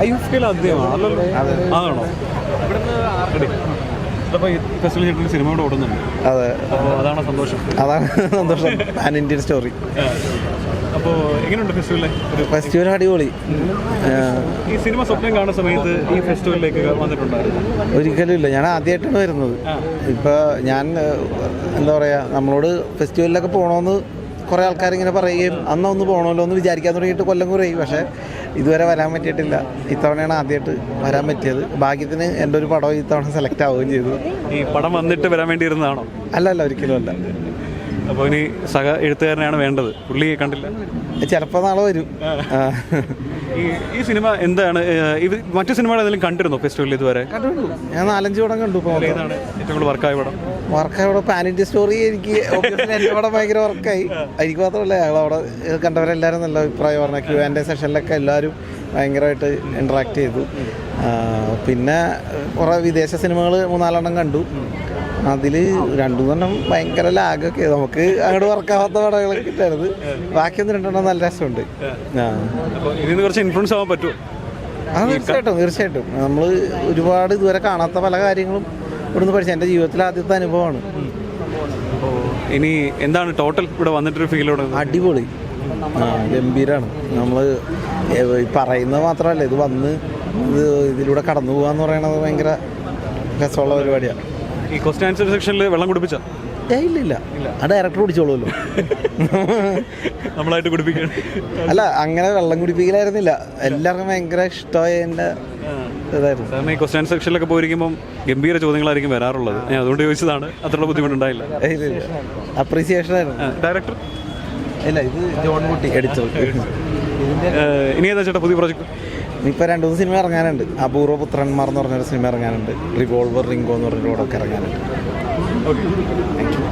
അയ്യൂഫിൽ അദ്ദേഹമാണോ? അതാണോ? ഫെസ്റ്റിവൽ സിനിമയോട് ഓടുന്നുണ്ട്. അതെ, അതാണ് സന്തോഷം. അതാണ് സന്തോഷം. Pan Indian story. അപ്പോൾ എങ്ങനെയുണ്ട് ഫെസ്റ്റിവൽ? അടിപൊളി. ഈ സിനിമ സ്വപ്നം കാണുന്ന സമയത്ത് ഈ ഫെസ്റ്റിവലിലേക്ക് വന്നിട്ടുണ്ടായിരുന്നു? ഒരിക്കലും ഇല്ല. ഞാൻ ആദ്യമായിട്ടാണ് വരുന്നത്. ഇപ്പോൾ ഞാൻ എന്താ പറയുക, നമ്മളോട് ഫെസ്റ്റിവലിലൊക്കെ പോകണമെന്ന് കുറേ ആൾക്കാരിങ്ങനെ പറയുകയും അന്നൊന്ന് പോകണമല്ലോ എന്ന് വിചാരിക്കാൻ തുടങ്ങിയിട്ട് കൊല്ലം കുറയും. പക്ഷേ ഇതുവരെ വരാൻ പറ്റിയിട്ടില്ല. ഇത്തവണയാണ് ആദ്യമായിട്ട് വരാൻ പറ്റിയത്. ഭാഗ്യത്തിന് എൻ്റെ ഒരു പടം ഇത്തവണ സെലക്ട് ആവുകയും ചെയ്തു. ഈ പടം വന്നിട്ട് വരാൻ വേണ്ടി ഇരുന്നതാണോ? അല്ലല്ല, ഒരിക്കലും അല്ല. അപ്പോൾ ഇനി സഹ എഴുത്തുകാരനെയാണ് വേണ്ടത്. പുള്ളി കണ്ടില്ല? ചിലപ്പോൾ നാളെ വരും. ഈ സിനിമ എന്താണ്? ഇത് മറ്റു സിനിമകൾ എന്തെങ്കിലും കണ്ടിരുന്നോ ഫെസ്റ്റിവലിൽ ഇതുവരെ? കണ്ടു. ഞാൻ 4-5 പടം കണ്ടു. ഏതാണ് ഏറ്റവും കൂടുതൽ വർക്കായ പടം? Pan India story. എനിക്ക് എൻ്റെ പടം ഭയങ്കര വർക്കായി. എനിക്ക് മാത്രമല്ല, ഞങ്ങളവിടെ കണ്ടവരെല്ലാവരും നല്ല അഭിപ്രായം പറഞ്ഞു. Q&A സെഷനിലൊക്കെ എല്ലാവരും ഭയങ്കരമായിട്ട് ഇൻട്രാക്ട് ചെയ്തു. പിന്നെ കുറേ വിദേശ സിനിമകൾ 3-4 കണ്ടു. അതിൽ 2-3 ഭയങ്കര ലാഗൊക്കെ, നമുക്ക് അങ്ങോട്ട് വർക്കാവാത്ത പടങ്ങളൊക്കെ കിട്ടായിരുന്നു. ബാക്കി 1-2 നല്ല രസമുണ്ട്. ഇതിന് കുറച്ച് ഇൻഫ്ലുവൻസ് ആവാൻ പറ്റുമോ? തീർച്ചയായിട്ടും. നമ്മൾ ഒരുപാട് ഇതുവരെ കാണാത്ത പല കാര്യങ്ങളും ഇവിടുന്ന് പഠിച്ച എൻ്റെ ജീവിതത്തിലെ ആദ്യത്തെ അനുഭവമാണ്. ഇനി എന്താണ് ടോട്ടൽ ഇവിടെ വന്നിട്ടൊരു ഫീലോട്? അടിപൊളി, ഗംഭീരമാണ്. നമ്മൾ പറയുന്നത് മാത്രമല്ല, ഇത് വന്ന് ഇതിലൂടെ കടന്നു പോകാന്ന് പറയണത് ഭയങ്കര രസമുള്ള പരിപാടിയാണ്. ഈ ക്വസ്റ്റ്യൻ ആൻസർ സെക്ഷനിൽ വെള്ളം കുടിപ്പിച്ച? ഇല്ല, ആ ഡയറക്ടർ കുടിച്ചോളൂല്ലോ. നമ്മളായിട്ട് കുടിപ്പിക്കണം? അല്ല, അങ്ങനെ വെള്ളം കുടിപ്പിക്കലായിരുന്നില്ല. എല്ലാവർക്കും ഭയങ്കര ഇഷ്ടമായ എൻ്റെ ഇതായിരുന്നു. ഈ ക്വസ്റ്റ്യൻ ആൻസർ സെക്ഷനിലൊക്കെ പോയിരിക്കുമ്പോൾ ഗംഭീര ചോദ്യങ്ങളായിരിക്കും വരാറുള്ളത്. ഞാൻ അതുകൊണ്ട് ചോദിച്ചതാണ്. അത്രയുള്ള ബുദ്ധിമുട്ടുണ്ടായില്ല? അപ്രീസിയേഷൻ ആയിരുന്നു. ഡയറക്ടർ? ഇല്ല, ഇത് ജോൺ കുട്ടി എഡിറ്റർ. ഇനി ഏതാ ചേട്ടാ പുതിയ പ്രോജക്റ്റ്? ഇപ്പോൾ 2-3 സിനിമ ഇറങ്ങാനുണ്ട്. അപൂർവ പുത്രന്മാർ എന്ന് പറഞ്ഞൊരു സിനിമ ഇറങ്ങാനുണ്ട്. റിവോൾവർ റിംഗോ എന്ന് പറഞ്ഞൊരു പടമൊക്കെ ഇറങ്ങാനുണ്ട്. Okay, thank you.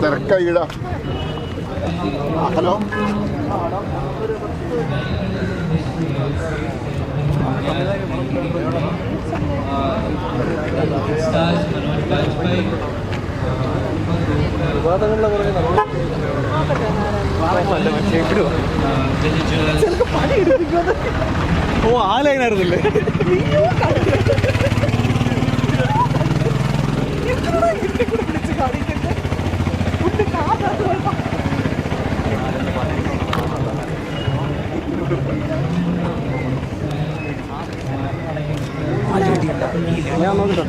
തിരക്കായിടാ. ഹലോ, ആ ലൈനായിരുന്നില്ലേ? ഞാൻ നോക്കിട്ടോ.